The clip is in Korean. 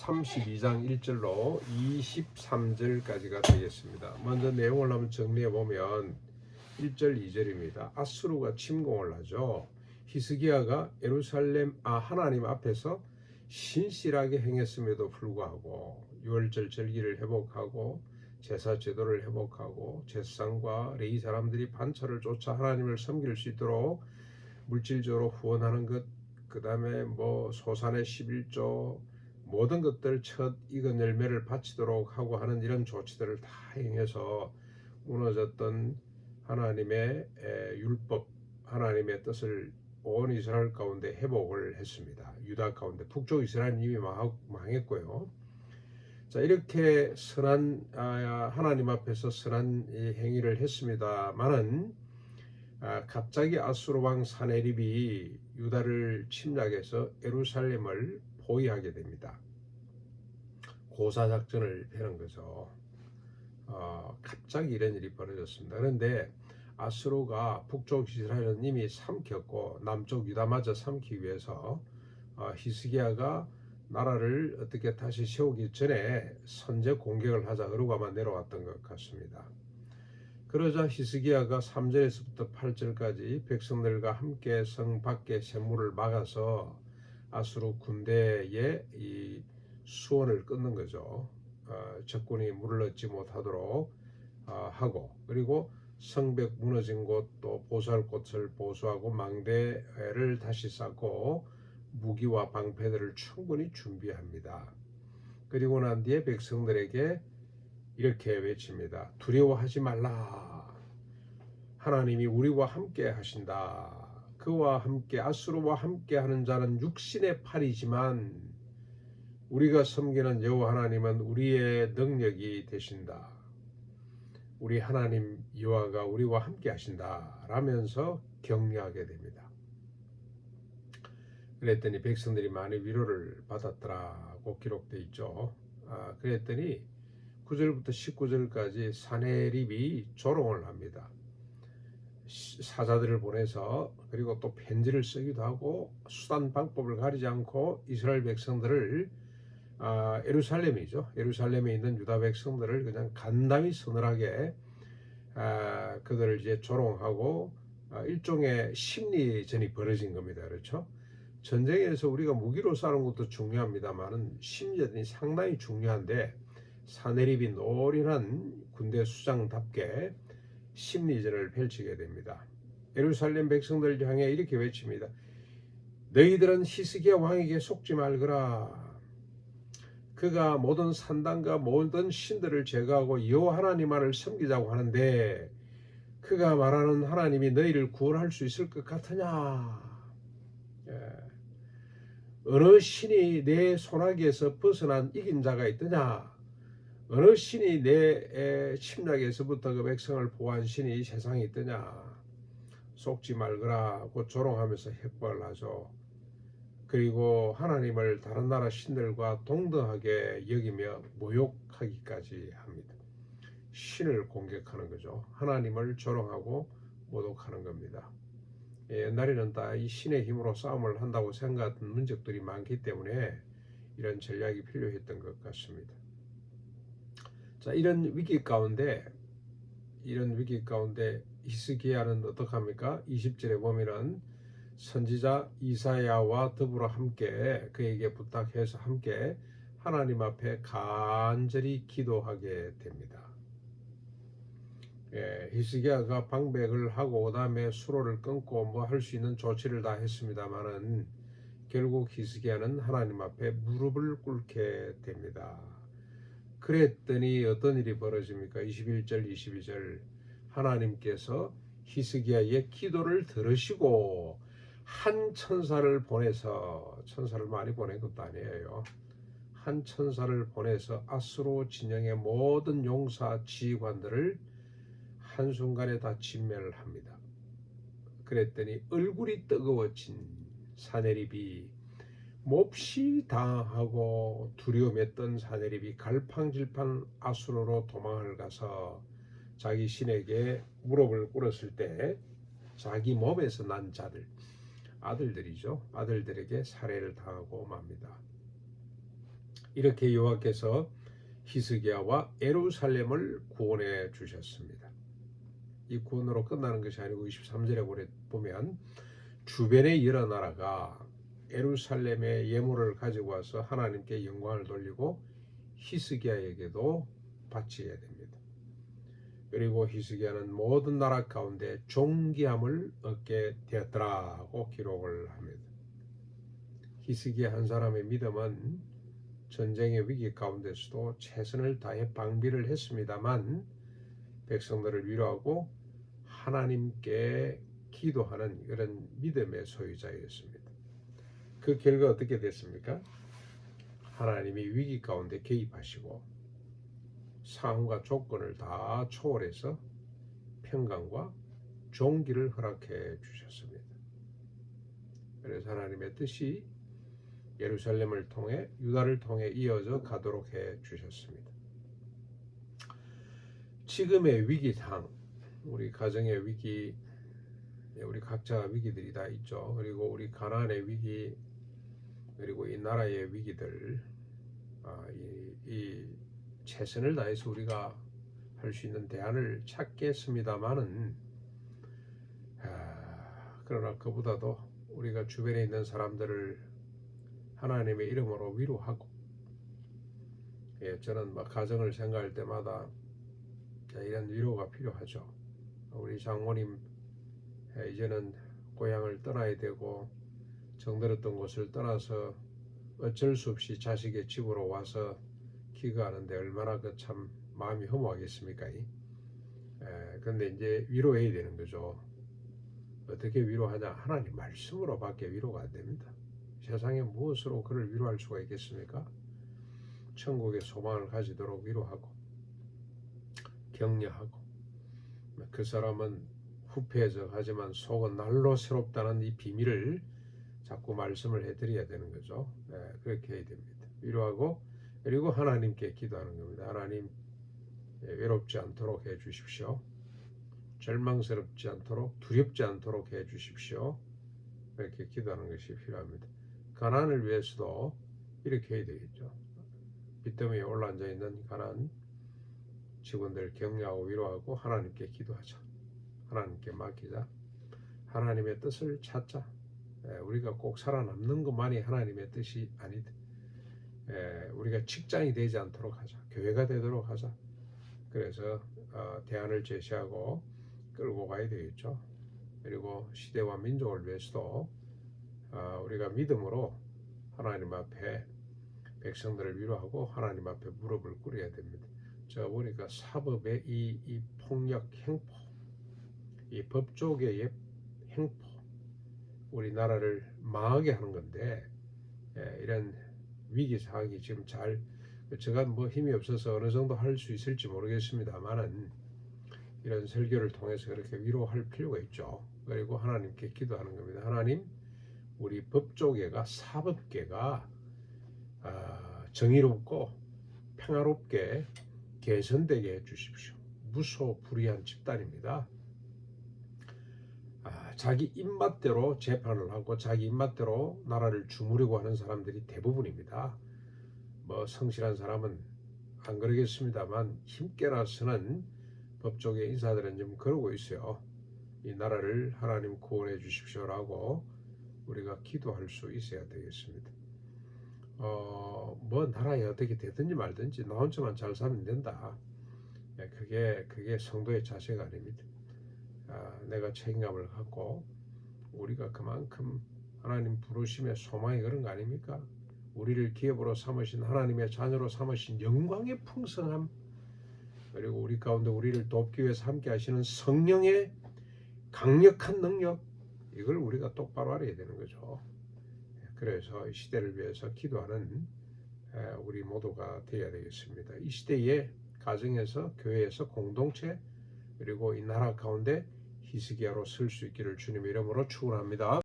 32장 1절로 23절까지가 되겠습니다. 먼저 내용을 한번 정리해 보면 1절 2절입니다. 아수르가 침공을 하죠. 히스기야가 예루살렘 하나님 앞에서 신실하게 행했음에도 불구하고 유월절 절기를 회복하고 제사 제도를 회복하고 제사장과 레위 사람들이 반차를 쫓아 하나님을 섬길 수 있도록 물질적으로 후원하는 것, 그 다음에 소산의 11조 모든 것들 첫 익은 열매를 바치도록 하고 하는 이런 조치들을 다 행해서 무너졌던 하나님의 율법, 하나님의 뜻을 온 이스라엘 가운데 회복을 했습니다. 유다 가운데 북쪽 이스라엘은 이미 망했고요. 자, 이렇게 선한 하나님 앞에서 선한 행위를 했습니다만은 갑자기 아수르 왕 사네립이 유다를 침략해서 예루살렘을 포위하게 됩니다. 고사작전을 펴는 거죠. 갑자기 이런 일이 벌어졌습니다. 그런데 아수르가 북쪽 이스라엘은 이미 삼켰고 남쪽 유다마저 삼키기 위해서 히스기야가 나라를 어떻게 다시 세우기 전에 선제 공격을 하자 의뢰가만 내려왔던 것 같습니다. 그러자 히스기야가 3절에서부터 8절까지 백성들과 함께 성 밖에 샘물을 막아서 아수르 군대의 이 수원을 끊는 거죠. 적군이 물을 얻지 못하도록 하고, 그리고 성벽 무너진 곳 또 보수할 곳을 보수하고 망대를 다시 쌓고 무기와 방패들을 충분히 준비합니다. 그리고 난 뒤에 백성들에게 이렇게 외칩니다. 두려워하지 말라. 하나님이 우리와 함께 하신다. 그와 함께 아수르와 함께 하는 자는 육신의 팔이지만 우리가 섬기는 여호와 하나님은 우리의 능력이 되신다. 우리 하나님 여호와가 우리와 함께 하신다 라면서 격려하게 됩니다. 그랬더니 백성들이 많이 위로를 받았더라고 기록되어 있죠. 그랬더니 9절부터 19절까지 사네립이 조롱을 합니다. 사자들을 보내서 그리고 또 편지를 쓰기도 하고 수단 방법을 가리지 않고 이스라엘 백성들을 예루살렘이죠. 예루살렘에 있는 유다 백성들을 그냥 간담이 서늘하게 그들을 이제 조롱하고 일종의 심리전이 벌어진 겁니다. 그렇죠? 전쟁에서 우리가 무기로 싸우는 것도 중요합니다만은 심리전이 상당히 중요한데 사네립이 노련한 군대 수장답게 심리전을 펼치게 됩니다. 예루살렘 백성들을 향해 이렇게 외칩니다. 너희들은 히스기야 왕에게 속지 말거라. 그가 모든 산당과 모든 신들을 제거하고 여호와 하나님만을 섬기자고 하는데 그가 말하는 하나님이 너희를 구원할 수 있을 것 같으냐? 어느 신이 내 손아귀에서 벗어난 이긴 자가 있더냐? 어느 신이 내 침략에서부터 그 백성을 보호한 신이 이 세상에 있더냐? 속지 말거라 고 조롱하면서 협박을 하죠. 그리고 하나님을 다른 나라 신들과 동등하게 여기며 모욕하기까지 합니다. 신을 공격하는 거죠. 하나님을 조롱하고 모독하는 겁니다. 옛날에는 다 이 신의 힘으로 싸움을 한다고 생각하던 민족들이 많기 때문에 이런 전략이 필요했던 것 같습니다. 자, 이런 위기 가운데 히스기야는 어떻게 합니까? 20절에 보면은 선지자 이사야와 더불어 함께 그에게 부탁해서 함께 하나님 앞에 간절히 기도하게 됩니다. 히스기야가 방백을 하고 그다음에 수로를 끊고 할 수 있는 조치를 다 했습니다만은 결국 히스기야는 하나님 앞에 무릎을 꿇게 됩니다. 그랬더니 어떤 일이 벌어집니까? 21절 22절 하나님께서 히스기야의 기도를 들으시고 한 천사를 보내서, 천사를 많이 보낸 것도 아니에요. 한 천사를 보내서 아수르 진영의 모든 용사 지휘관들을 한순간에 다 진멸을 합니다. 그랬더니 얼굴이 뜨거워진 사네립이 몹시 당하고 두려움에 떤 사네립이 갈팡질팡 아수르로 도망을 가서 자기 신에게 무릎을 꿇었을 때 자기 몸에서 난 자들, 아들들이죠. 아들들에게 살해를 당하고 맙니다. 이렇게 여호와께서 히스기야와 예루살렘을 구원해 주셨습니다. 이 구원으로 끝나는 것이 아니고 23절에 보면 주변의 여러 나라가 예루살렘의 예물을 가지고 와서 하나님께 영광을 돌리고 히스기야에게도 바치게 됩니다. 그리고 히스기야는 모든 나라 가운데 존귀함을 얻게 되었더라고 기록을 합니다. 히스기야 한 사람의 믿음은 전쟁의 위기 가운데서도 최선을 다해 방비를 했습니다만 백성들을 위로하고 하나님께 기도하는 그런 믿음의 소유자였습니다. 그 결과 어떻게 됐습니까? 하나님이 위기 가운데 개입하시고 상황과 조건을 다 초월해서 평강과 존귀를 허락해 주셨습니다. 그래서 하나님의 뜻이 예루살렘을 통해 유다를 통해 이어져 가도록 해 주셨습니다. 지금의 위기상 우리 가정의 위기, 우리 각자 위기들이 다 있죠. 그리고 우리 가나안의 위기, 그리고 이 나라의 위기들, 이 최선을 다해서 우리가 할 수 있는 대안을 찾겠습니다만은, 그러나 그보다도 우리가 주변에 있는 사람들을 하나님의 이름으로 위로하고, 저는 가정을 생각할 때마다 이런 위로가 필요하죠. 우리 장모님 이제는 고향을 떠나야 되고 정들었던 곳을 떠나서 어쩔 수 없이 자식의 집으로 와서 기거하는데 얼마나 참 마음이 허무하겠습니까? 그런데 이제 위로해야 되는 거죠. 어떻게 위로하냐? 하나님 말씀으로 밖에 위로가 안 됩니다. 세상에 무엇으로 그를 위로할 수가 있겠습니까? 천국의 소망을 가지도록 위로하고 격려하고, 그 사람은 후패해서 하지만 속은 날로 새롭다는 이 비밀을 자꾸 말씀을 해드려야 되는 거죠. 그렇게 해야 됩니다. 위로하고, 그리고 하나님께 기도하는 겁니다. 하나님, 외롭지 않도록 해 주십시오. 절망스럽지 않도록, 두렵지 않도록 해 주십시오. 그렇게 기도하는 것이 필요합니다. 가나안을 위해서도 이렇게 해야 되겠죠. 빚더미에 올라앉아 있는 가나안 직원들 격려하고 위로하고 하나님께 기도하자. 하나님께 맡기자. 하나님의 뜻을 찾자. 우리가 꼭 살아남는 것만이 하나님의 뜻이 아니다. 우리가 직장이 되지 않도록 하자. 교회가 되도록 하자. 그래서 대안을 제시하고 끌고 가야 되겠죠. 그리고 시대와 민족을 위해서도 우리가 믿음으로 하나님 앞에 백성들을 위로하고 하나님 앞에 무릎을 꿇어야 됩니다. 제가 보니까 사법의 이 폭력 행포, 이 법조계의 행포, 우리나라를 망하게 하는 건데, 이런 위기 상황이 지금 제가 힘이 없어서 어느 정도 할 수 있을지 모르겠습니다만은 이런 설교를 통해서 그렇게 위로할 필요가 있죠. 그리고 하나님께 기도하는 겁니다. 하나님, 우리 법조계가, 사법계가 정의롭고 평화롭게 개선되게 해주십시오. 무소불위한 집단입니다. 자기 입맛대로 재판을 하고 자기 입맛대로 나라를 주무려고 하는 사람들이 대부분입니다. 성실한 사람은 안 그러겠습니다만 힘께라서는 법조계 인사들은 좀 그러고 있어요. 이 나라를 하나님 구원해 주십시오라고 우리가 기도할 수 있어야 되겠습니다. 나라에 어떻게 되든지 말든지 나 혼자만 잘 살면 된다. 그게 성도의 자세가 아닙니다. 내가 책임감을 갖고 우리가 그만큼 하나님 부르심의 소망이 그런 거 아닙니까? 우리를 기업으로 삼으신 하나님의 자녀로 삼으신 영광의 풍성함, 그리고 우리 가운데 우리를 돕기 위해서 함께 하시는 성령의 강력한 능력, 이걸 우리가 똑바로 알아야 되는 거죠. 그래서 이 시대를 위해서 기도하는 우리 모두가 되어야 되겠습니다. 이 시대에 가정에서, 교회에서, 공동체, 그리고 이 나라 가운데 히스기야로 설 수 있기를 주님의 이름으로 축원합니다.